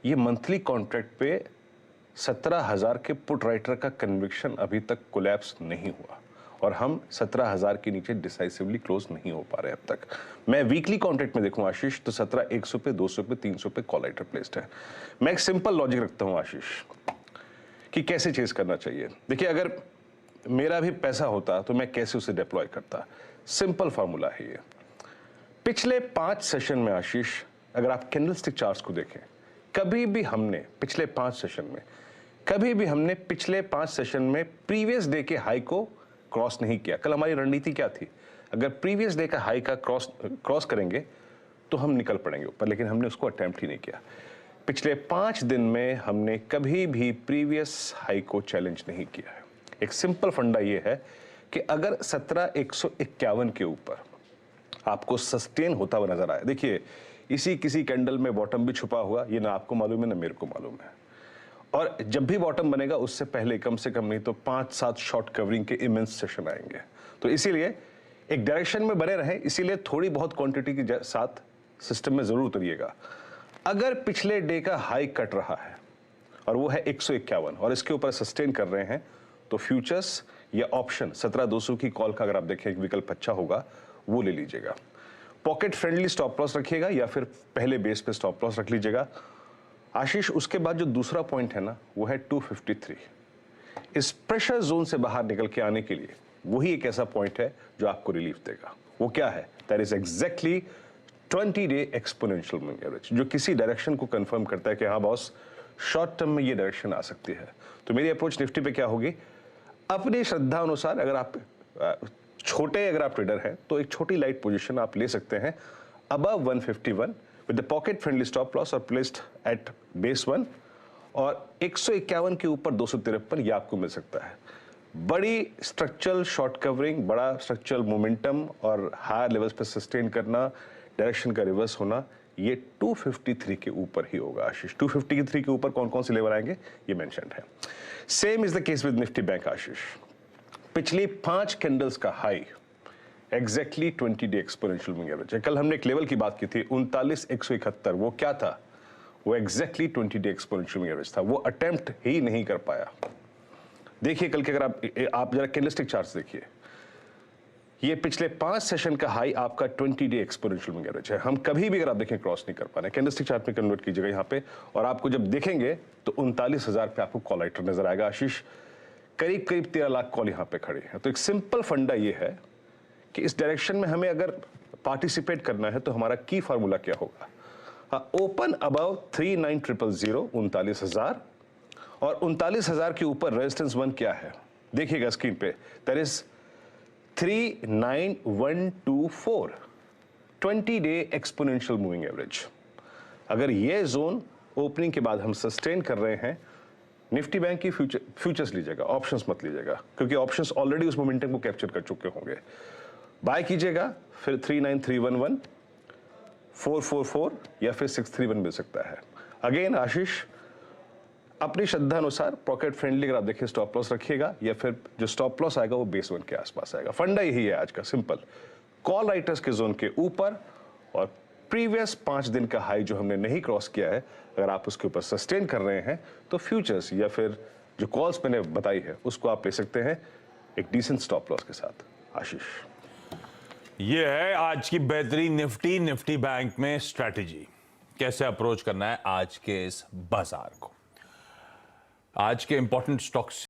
ये monthly contract पे 17,000 के पुट राइटर का कन्विक्शन अभी तक कोलैप्स नहीं हुआ और हम 17,000 के नीचे डिसाइसिवली क्लोज नहीं हो पा रहे अब तक। मैं वीकली कॉन्ट्रैक्ट में देखूं आशीष तो 17,100 पे, 200 पे, 300 पे कॉल राइटर प्लेस्ड है। मैं एक सिंपल लॉजिक रखता हूं आशीष कि कैसे चेज करना चाहिए। देखिए, अगर मेरा भी पैसा होता तो मैं कैसे उसे डिप्लॉय करता। सिंपल फार्मूला है ये। पिछले 5 सेशन में आशीष, अगर आप कैंडलस्टिक चार्ट्स को देखें, कभी भी हमने पिछले 5 सेशन में प्रीवियस डे के हाई को क्रॉस नहीं किया। कल हमारी रणनीति क्या थी? अगर प्रीवियस डे का हाई का क्रॉस करेंगे तो हम निकल पड़ेंगे ऊपर, लेकिन हमने उसको अटेम्प्ट ही नहीं किया। पिछले 5 दिन में हमने कभी भी प्रीवियस हाई को चैलेंज नहीं किया है। एक सिंपल फंडा ये है कि अगर 17,151 के ऊपर आपको सस्टेन होता हुआ नजर आए, देखिए इसी किसी कैंडल में बॉटम भी छुपा हुआ, ये ना आपको मालूम है ना मेरे को मालूम है। और जब भी बॉटम बनेगा उससे पहले कम से कम नहीं तो 5-7 शॉर्ट कवरिंग के इमेंस सेशन आएंगे। तो इसीलिए एक डायरेक्शन में बने रहें, इसीलिए थोड़ी बहुत क्वांटिटी के साथ सिस्टम में जरूर उतरिएगा। अगर पिछले डे का हाई कट रहा है और वो है 151 और इसके ऊपर सस्टेन कर रहे हैं, तो फ्यूचर्स या ऑप्शन 17,200 की कॉल का अगर आप देखें एक विकल्प अच्छा होगा, वो ले लीजिएगा। पॉकेट फ्रेंडली स्टॉप लॉस रखिएगा या फिर पहले बेस पे स्टॉप लॉस रख लीजिएगा। आशीष, उसके बाद जो दूसरा पॉइंट है ना, वो है 253। इस प्रेशर जोन से बाहर निकल के आने के लिए वही एक ऐसा पॉइंट है जो आपको रिलीफ देगा। वो क्या है? That is exactly 20 day exponential moving average, जो किसी डायरेक्शन को कंफर्म करता है कि हाँ बॉस, शॉर्ट टर्म में ये डायरेक्शन आ सकती है। तो मेरी अप्रोच निफ्टी पे क्या होगी? अपनी श्रद्धा अनुसार, अगर आप अगर आप ट्रेडर हैं तो एक छोटी लाइट पोजीशन आप ले सकते हैं above 151 with the pocket friendly stop loss और प्लेस्ड एट बेस 1, और 151 के ऊपर 253 ये आपको मिल सकता है। बड़ी स्ट्रक्चरल शॉर्ट कवरिंग, बड़ा स्ट्रक्चरल मोमेंटम और हायर लेवल्स पे सस्टेन करना, डायरेक्शन का रिवर्स होना, ये 253 के ऊपर ही होगा आशीष। 253 के ऊपर कौन कौन से लेवल आएंगे ये मेंशन्ड है। Same is the case with Nifty bank Ashish. पिछली 5 कैंडल्स का high exactly 20 day exponential moving average है। कल हमने एक लेवल की बात की थी 39,171, वो क्या था? वो exactly 20 day exponential moving average था। वो अटेम्प्ट ही नहीं कर पाया। देखिए कल के, अगर आप जरा कैंडलस्टिक चार्ट्स देखिए, ये पिछले 5 सेशन का हाई आपका 20 डे एक्सपोनेंशियल मूविंग एवरेज है। हम कभी भी, अगर आप देखें, क्रॉस नहीं कर पा रहे। कैंडलस्टिक चार्ट में कन्वर्ट कीजिएगा यहाँ पे, और आपको जब देखेंगे तो 39,000 पे आपको कॉल राइटर नजर आएगा आशीष। करीब 13 लाख कॉल यहाँ पे खड़ी है। तो एक सिंपल फंडा ये है कि इस डायरेक्शन में हमें अगर पार्टिसिपेट करना है तो हमारा की फार्मूला क्या होगा? ओपन अबव 39,000, 39,000, और 39,000 के ऊपर रेजिस्टेंस 1 क्या है? देखिएगा स्क्रीन पे, that is 39,124, 20 day exponential moving average. अगर ये जोन ओपनिंग के बाद हम सस्टेन कर रहे हैं, निफ्टी बैंक की फ्यूचर्स लीजिएगा, ऑप्शंस मत लीजिएगा, क्योंकि ऑप्शंस ऑलरेडी उस मोमेंटम को कैप्चर कर चुके होंगे। बाय कीजिएगा, फिर 39,311, 444 या फिर 631 मिल सकता है। अगेन आशीष, अपनी श्रद्धा अनुसार पॉकेट फ्रेंडली अगर आप देखिए स्टॉप लॉस रखिएगा, या फिर जो स्टॉप लॉस आएगा वो बेस 1 के आसपास आएगा। फंडा यही है आज का, सिंपल। कॉल राइटर्स के जोन के ऊपर और प्रीवियस 5 दिन का हाई जो हमने नहीं क्रॉस किया है, अगर आप उसके ऊपर सस्टेन कर रहे हैं तो फ्यूचर्स या फिर जो कॉल्स मैंने बताई है उसको आप ले सकते हैं एक डिसेंट स्टॉप लॉस के साथ। आशीष, ये है आज की बेहतरीन निफ्टी बैंक में स्ट्रैटेजी, कैसे अप्रोच करना है आज के इस बाजार को। आज के इंपॉर्टेंट स्टॉक्स